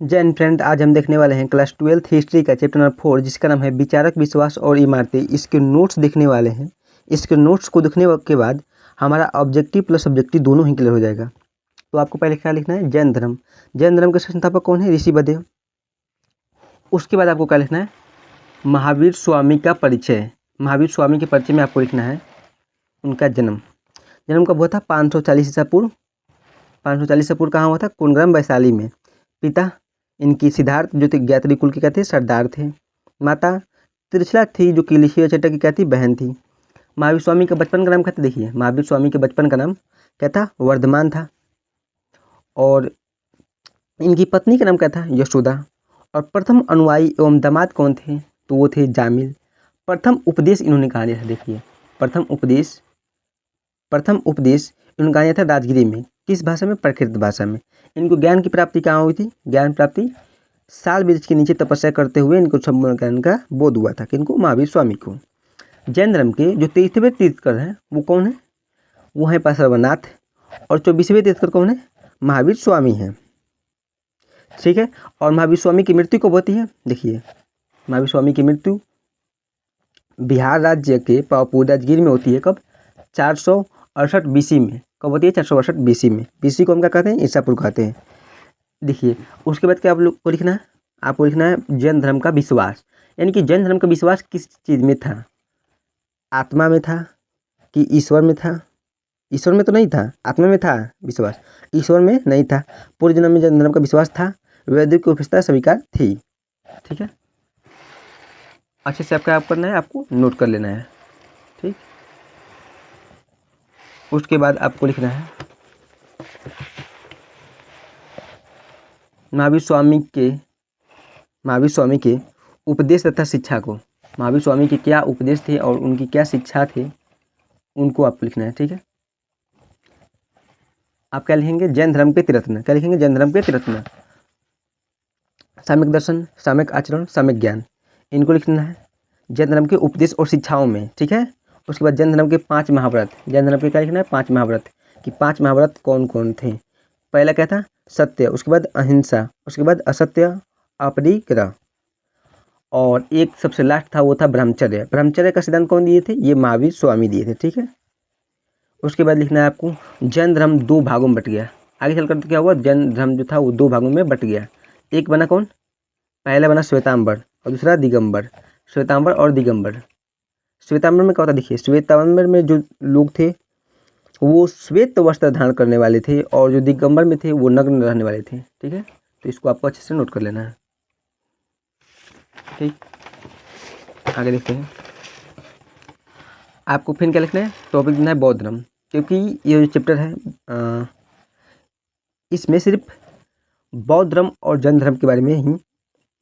Jain friend, आज हम देखने वाले हैं क्लास 12th हिस्ट्री का चैप्टर नंबर 4 जिसका नाम है विचारक, विश्वास और इमारतें। इसके नोट्स देखने वाले हैं। इसके नोट्स को देखने के बाद हमारा ऑब्जेक्टिव प्लस सब्जेक्टिव दोनों ही क्लियर हो जाएगा। तो आपको पहले क्या लिखना है? जैन धर्म। जैन धर्म के संस्थापक कौन है? ऋषिवदेव। उसके बाद आपको क्या लिखना है? महावीर स्वामी का परिचय। महावीर स्वामी के परिचय में आपको लिखना है उनका जन्म। जन्म कब हुआ था? 540 ईसा पूर्व। 540 ईसा पूर्व कहाँ हुआ था? कुंडग्राम वैशाली में। पिता इनकी सिद्धार्थ जो थे ज्ञात्री कुल के क्या थे? सरदार थे। माता त्रिशला थी जो कि लिखिया चट्टा की क्या थी? बहन थी। महावीर स्वामी का बचपन का नाम क्या था? देखिए, महावीर स्वामी के बचपन का नाम क्या था? वर्धमान था। और इनकी पत्नी का नाम क्या था? यशोदा। और प्रथम अनुयायी एवं दामाद कौन थे? तो वो थे जामिल। प्रथम उपदेश इन्होंने कहा दिया था। देखिए, प्रथम उपदेश इन्होंने कहा दिया था राजगिरी में। किस भाषा में? प्राकृत भाषा में। इनको ज्ञान की प्राप्ति कहाँ हुई थी? ज्ञान प्राप्ति साल वृक्ष के नीचे तपस्या करते हुए इनको संपूर्ण ज्ञान का बोध हुआ था। किनको? महावीर स्वामी को। जैन धर्म के जो 23वें तीर्थकर हैं वो कौन है? वो है पार्श्वनाथ। और 24वें तीर्थकर कौन है? महावीर स्वामी हैं। ठीक है। और महावीर स्वामी की मृत्यु कब होती है? देखिए, महावीर स्वामी की मृत्यु बिहार राज्य के पावापुर राजगीर में होती है। कब? 468 BC में। कब होती है? 468 BC में। BC को हम क्या कहते हैं? ईसा पूर्व कहते हैं। देखिए, उसके बाद क्या आप लोग को लिखना है? आपको लिखना है जैन धर्म का विश्वास। यानी कि जैन धर्म का विश्वास किस चीज़ में था? आत्मा में था कि ईश्वर में था? ईश्वर में तो नहीं था, आत्मा में था विश्वास। ईश्वर में नहीं था। पूर्व जन्म में जैन धर्म का विश्वास था। वैदिक की उपस्थिति स्वीकार थी। ठीक है, अच्छे से आपका आप करना है, आपको नोट कर लेना है। ठीक, उसके बाद आपको लिखना है महावीर स्वामी के उपदेश तथा शिक्षा को। महावीर स्वामी के क्या उपदेश थे और उनकी क्या शिक्षा थे, उनको आपको लिखना है। ठीक है, आप क्या लिखेंगे? जैन धर्म के त्रिरत्न। क्या लिखेंगे? जैन धर्म के त्रिरत्न। साम्यक दर्शन, साम्यक आचरण, साम्यक ज्ञान, इनको लिखना है जैन धर्म के उपदेश और शिक्षाओं में। ठीक है, उसके बाद जैन धर्म के 5 महाव्रत। जैन धर्म के क्या लिखना है? 5 महाव्रत। कि 5 महाव्रत कौन कौन थे? पहला क्या था? सत्य। उसके बाद अहिंसा। उसके बाद असत्य, अपरिग्रह। और एक सबसे लास्ट था, वो था ब्रह्मचर्य। ब्रह्मचर्य का सिद्धांत कौन दिए थे? ये महावीर स्वामी दिए थे। ठीक है, उसके बाद लिखना है आपको जैन धर्म 2 भागों में बट गया। आगे चलकर क्या हुआ? जैन धर्म जो था वो 2 भागों में बट गया। एक बना कौन? पहला बना श्वेतांबर और दूसरा दिगंबर। श्वेतांबर और दिगंबर। श्वेतांबर में क्या होता? देखिए, श्वेतांबर में जो लोग थे वो श्वेत वस्त्र धारण करने वाले थे और जो दिगंबर में थे वो नग्न रहने वाले थे। ठीक है, तो इसको आपको अच्छे से नोट कर लेना है। ठीक, आगे देखते हैं। आपको फिर क्या लिखना है? टॉपिक देना है बौद्ध धर्म, क्योंकि ये जो चैप्टर है इसमें सिर्फ बौद्ध धर्म और जैन धर्म के बारे में ही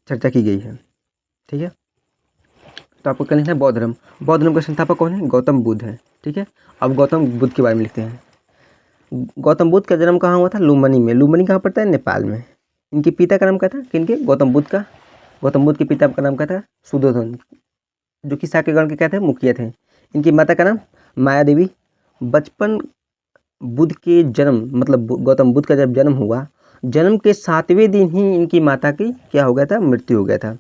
चर्चा की गई है। ठीक है, तो आपको क्या लिखना है? बौद्ध धर्म। बौद्ध धर्म का संस्थापक कौन है? गौतम बुद्ध है। ठीक है, अब गौतम बुद्ध के बारे में लिखते हैं। गौतम बुद्ध का जन्म कहाँ हुआ था? लुम्बिनी में। लुम्बिनी कहाँ पड़ता है? नेपाल में। इनके पिता का नाम क्या था? किनके? गौतम बुद्ध का। गौतम बुद्ध के पिता का नाम क्या था? सुद्धोधन, जो कि साक्यगण के क्या थे? मुखिया थे। इनकी माता का नाम माया देवी। बचपन बुद्ध के जन्म मतलब गौतम बुद्ध का जब जन्म हुआ, जन्म के 7वें दिन ही इनकी माता की क्या हो गया था? मृत्यु हो गया था।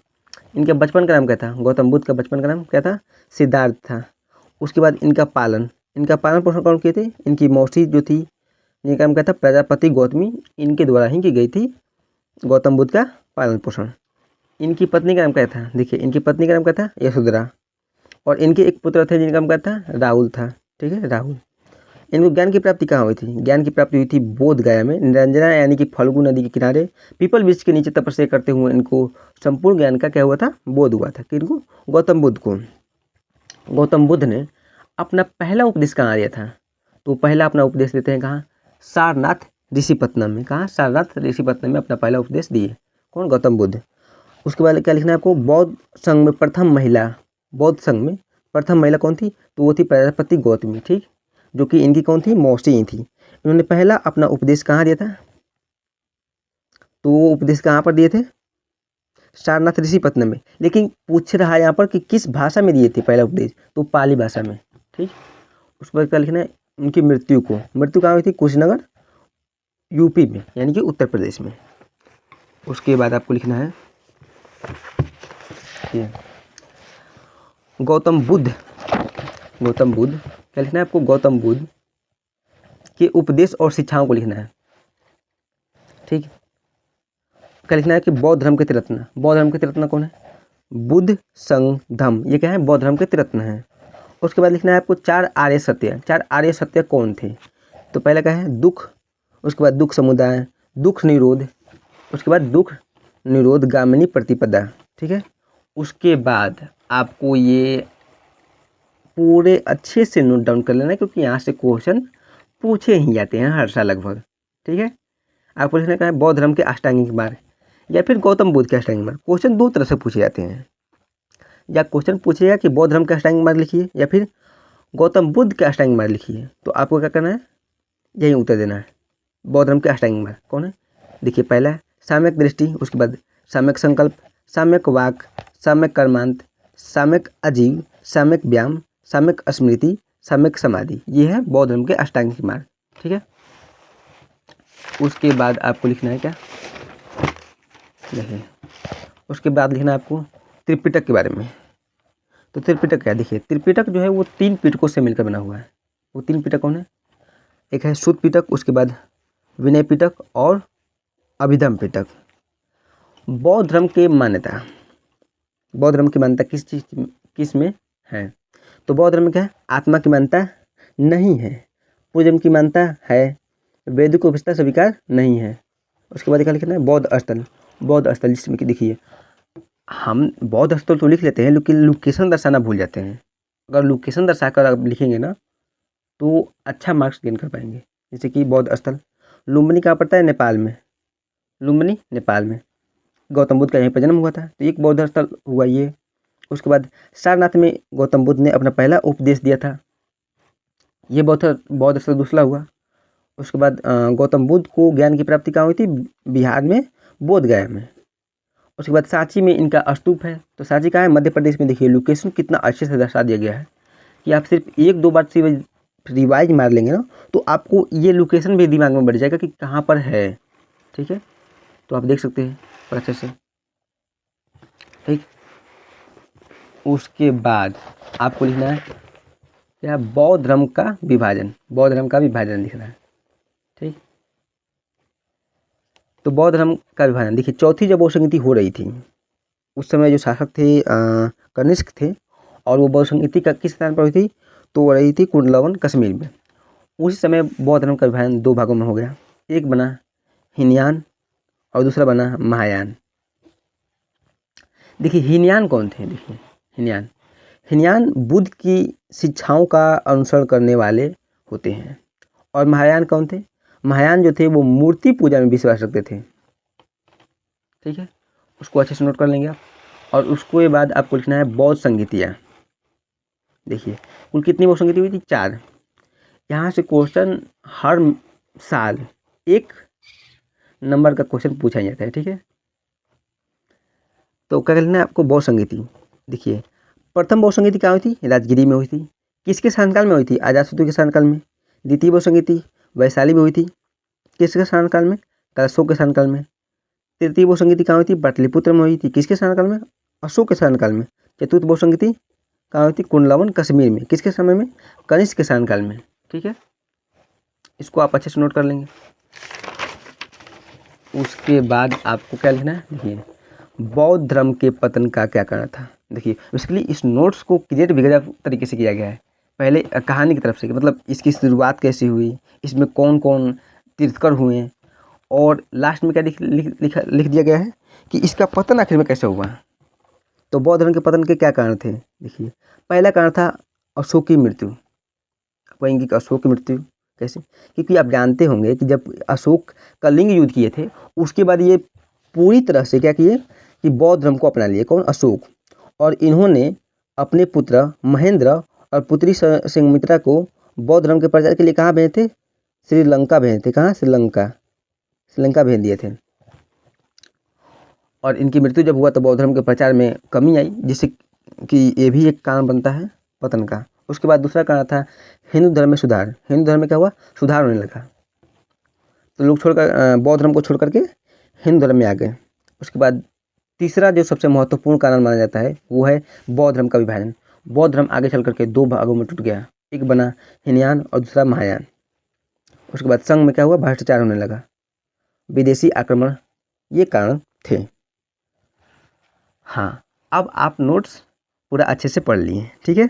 इनके बचपन का नाम क्या था? गौतम बुद्ध का बचपन का नाम क्या था? सिद्धार्थ था। उसके बाद इनका पालन पोषण कौन किए थे? इनकी मौसी जो थी, इनका नाम क्या था? प्रजापति गौतमी। इनके द्वारा ही की गई थी गौतम बुद्ध का पालन पोषण। इनकी पत्नी का नाम क्या था? देखिए, इनकी पत्नी का नाम क्या था? यशोधरा। और इनके एक पुत्र थे जिनका नाम क्या था? राहुल था। ठीक है, राहुल। इनको ज्ञान की प्राप्ति कहाँ हुई थी? ज्ञान की प्राप्ति हुई थी बोध गया में, निरंजना यानी कि फल्गु नदी के किनारे पीपल वृक्ष के नीचे तपस्या करते हुए इनको संपूर्ण ज्ञान का क्या हुआ था? बोध हुआ था। किनको? गौतम बुद्ध को। गौतम बुद्ध ने अपना पहला उपदेश कहाँ दिया था? तो पहला अपना उपदेश देते हैं कहाँ? सारनाथ ऋषिपत्नम में। कहाँ? सारनाथ ऋषिपत्नम में अपना पहला उपदेश दिए। कौन? गौतम बुद्ध। उसके बाद क्या लिखना है आपको? बौद्ध संघ में प्रथम महिला। बौद्ध संघ में प्रथम महिला कौन थी? तो वो थी प्रजापति गौतमी। ठीक, जो कि इनकी कौन थी? मौसी ही थी। इन्होंने पहला अपना उपदेश कहाँ दिया था? तो वो उपदेश कहाँ पर दिए थे? सारनाथ ऋषिपत्नम में। लेकिन पूछ रहा है यहाँ पर कि किस भाषा में दिए थे पहला उपदेश? तो पाली भाषा में। ठीक, उस पर क्या लिखना है? उनकी मृत्यु को। मृत्यु कहाँ हुई थी? कुशीनगर, यूपी में, यानी कि उत्तर प्रदेश में। उसके बाद आपको लिखना है ये गौतम बुद्ध क्या लिखना है आपको? गौतम बुद्ध के उपदेश और शिक्षाओं को लिखना है। ठीक है, क्या लिखना है कि बौद्ध धर्म के त्रिरत्न। बौद्ध धर्म के त्रिरत्न कौन है? बुद्ध, संघ, धम्म, ये क्या है? बौद्ध धर्म के त्रिरत्न है। उसके बाद लिखना है आपको 4 आर्य सत्य। 4 आर्य सत्य कौन थे? तो पहला क्या है? दुख, उसके बाद दुख समुदाय, दुख निरोध, उसके बाद दुख निरोध गामिनी प्रतिपदा। ठीक है, उसके बाद आपको ये पूरे अच्छे से नोट डाउन कर लेना, क्योंकि यहाँ से क्वेश्चन पूछे ही जाते हैं हर साल लगभग। ठीक है, आपको लिखना क्या है? बौद्ध धर्म के अष्टांगिक मार्ग या फिर गौतम बुद्ध के अष्टांगिक मार्ग। क्वेश्चन 2 तरह से पूछे जाते हैं, या क्वेश्चन पूछेगा कि बौद्ध धर्म के अष्टांगिक मार्ग लिखिए या फिर गौतम बुद्ध के अष्टांगिक मार्ग लिखिए। तो आपको क्या करना है? यही उत्तर देना है। बौद्ध धर्म के अष्टांगिक मार्ग कौन है? देखिए, पहला है साम्यक दृष्टि, उसके बाद साम्यक संकल्प, साम्यक वाक, साम्यक कर्मांत, साम्यक अजीव, साम्यक व्यायाम, साम्यक स्मृति, साम्यक समाधि। ये है बौद्ध धर्म के अष्टांगिक मार्ग। ठीक है, उसके बाद आपको लिखना है क्या? देखिए, उसके बाद लिखना है आपको त्रिपिटक के बारे में। तो त्रिपिटक क्या है? देखिए, त्रिपिटक जो है वो 3 पिटकों से मिलकर बना हुआ है। वो 3 पिटक कौन है? एक है शुद्ध पिटक, उसके बाद विनय पिटक और अभिधम पिटक। बौद्ध धर्म की मान्यता, बौद्ध धर्म की मान्यता किस में है? तो बौद्ध धर्म में क्या है? आत्मा की मान्यता नहीं है, पूर्व की मान्यता है, वेद को विस्तार स्वीकार नहीं है। उसके बाद क्या लिखना है? बौद्ध स्थल। बौद्ध स्थल जिसमें कि देखिए, हम बौद्ध स्थल तो लिख लेते हैं, लेकिन लोकेशन दर्शाना भूल जाते हैं। अगर लोकेशन दर्शाकर आप लिखेंगे ना तो अच्छा मार्क्स गेन कर पाएंगे। जैसे कि बौद्ध स्थल लुम्बिनी कहाँ पड़ता है? नेपाल में। लुम्बिनी नेपाल में गौतम बुद्ध का यहीं पर जन्म हुआ था, तो एक बौद्ध स्थल हुआ ये। उसके बाद सारनाथ में गौतम बुद्ध ने अपना पहला उपदेश दिया था, ये बौद्ध स्थल दूसरा हुआ। उसके बाद गौतम बुद्ध को ज्ञान की प्राप्ति कहाँ हुई थी? बिहार में, बोध गया में। उसके बाद सांची में इनका स्तूप है। तो सांची कहाँ है? मध्य प्रदेश में। देखिए, लोकेशन कितना अच्छे से दर्शा दिया गया है कि आप सिर्फ 1-2 बार से रिवाइज मार लेंगे ना तो आपको ये लोकेशन भी दिमाग में बैठ जाएगा कि कहाँ पर है। ठीक है, तो आप देख सकते हैं और अच्छे से। ठीक, उसके बाद आपको लिखना है क्या? बौद्ध धर्म का विभाजन। बौद्ध धर्म का विभाजन लिखना है। ठीक, तो बौद्ध धर्म का विभाजन देखिए, चौथी जब बौद्ध संगीति हो रही थी उस समय जो शासक थे कनिष्क थे, और वो बौद्ध संगीति का किस स्थान पर हुई थी? तो हो रही थी कुंडलवन कश्मीर में। उसी समय बौद्ध धर्म का विभाजन 2 भागों में हो गया, एक बना हीनयान और दूसरा बना महायान। देखिए, हीनयान कौन थे? देखिए, हीनयान बुद्ध की शिक्षाओं का अनुसरण करने वाले होते हैं। और महायान कौन थे? महायान जो थे वो मूर्ति पूजा में विश्वास रखते थे। ठीक है, उसको अच्छे से नोट कर लेंगे आप। और उसके बाद आपको लिखना है बौद्ध संगीतियाँ। देखिए, कुल कितनी बौद्ध संगीति हुई थी? 4। यहाँ से क्वेश्चन हर साल 1 नंबर का क्वेश्चन पूछा जाता है। ठीक है, तो क्या करना है आपको? बौद्ध संगीति। देखिए, प्रथम बौद्ध संगीति कहाँ हुई थी? राजगिरी में हुई थी। किसके शासनकाल में हुई थी? अजातशत्रु के शासनकाल में। द्वितीय बौद्ध संगीति वैशाली में हुई थी। किसके शासनकाल में? अशोक के शासनकाल में। तृतीय बौद्ध संगीति कहाँ हुई थी? पाटलिपुत्र में हुई थी। किसके शासनकाल में? अशोक के शासनकाल में। चतुर्थ बौद्ध संगीति कहाँ हुई थी? कुंडलवन कश्मीर में। किसके समय में? कनिष्क के शासनकाल में। ठीक है, इसको आप अच्छे से नोट कर लेंगे। उसके बाद आपको क्या लिखना है? देखिए, बौद्ध धर्म के पतन का क्या कारण था? देखिए, बेसिकली इस नोट्स को क्रिएट बेगैर तरीके से किया गया है। पहले कहानी की तरफ से, मतलब इसकी शुरुआत कैसे हुई, इसमें कौन कौन तीर्थकर हुए, और लास्ट में क्या लिख दिया गया है कि इसका पतन आखिर में कैसे हुआ। तो बौद्ध धर्म के पतन के क्या कारण थे? देखिए, पहला कारण था अशोक की मृत्यु। कहेंगे कि अशोक की मृत्यु कैसे? क्योंकि आप जानते होंगे कि जब अशोक कलिंग युद्ध किए थे उसके बाद ये पूरी तरह से क्या किए कि बौद्ध धर्म को अपना लिए। कौन? अशोक। और इन्होंने अपने पुत्र महेंद्र और पुत्री संघमित्रा को बौद्ध धर्म के प्रचार के लिए कहाँ भेजे थे? श्रीलंका भेजे थे। कहाँ? श्रीलंका भेज दिए थे। और इनकी मृत्यु जब हुआ तो बौद्ध धर्म के प्रचार में कमी आई, जिससे कि ये भी एक कारण बनता है पतन का। उसके बाद दूसरा कारण था हिंदू धर्म में सुधार। हिंदू धर्म में क्या हुआ? सुधार होने लगा, तो लोग छोड़कर बौद्ध धर्म को छोड़ करके हिंदू धर्म में आ गए। उसके बाद तीसरा जो सबसे महत्वपूर्ण कारण माना जाता है वो है बौद्ध धर्म का विभाजन। बौद्ध धर्म आगे चल करके 2 भागों में टूट गया, एक बना हीनयान और दूसरा महायान। उसके बाद संघ में क्या हुआ, भ्रष्टाचार होने लगा, विदेशी आक्रमण, ये कारण थे। हाँ, अब आप नोट्स पूरा अच्छे से पढ़ लिए, ठीक है।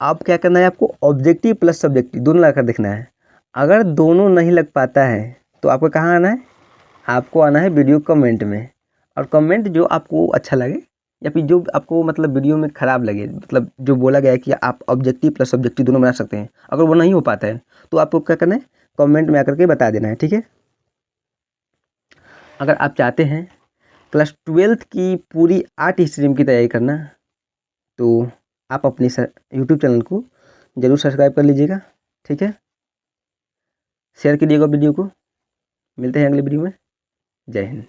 अब क्या करना है आपको, ऑब्जेक्टिव प्लस सब्जेक्टिव दोनों लगाकर देखना है। अगर दोनों नहीं लग पाता है तो आपको कहाँ आना है, आपको आना है वीडियो कमेंट में। और कमेंट जो आपको अच्छा लगे या फिर जो आपको मतलब वीडियो में ख़राब लगे, मतलब जो बोला गया है कि आप ऑब्जेक्टिव प्लस सब्जेक्टिव दोनों बना सकते हैं, अगर वो नहीं हो पाता है तो आपको क्या करना है, कमेंट में आकर के बता देना है, ठीक है। अगर आप चाहते हैं क्लास 12th की पूरी आर्ट स्ट्रीम की तैयारी करना, तो आप अपने यूट्यूब चैनल को ज़रूर सब्सक्राइब कर लीजिएगा, ठीक है। शेयर कीजिएगा वीडियो को। मिलते हैं अगले वीडियो में। जय हिंद।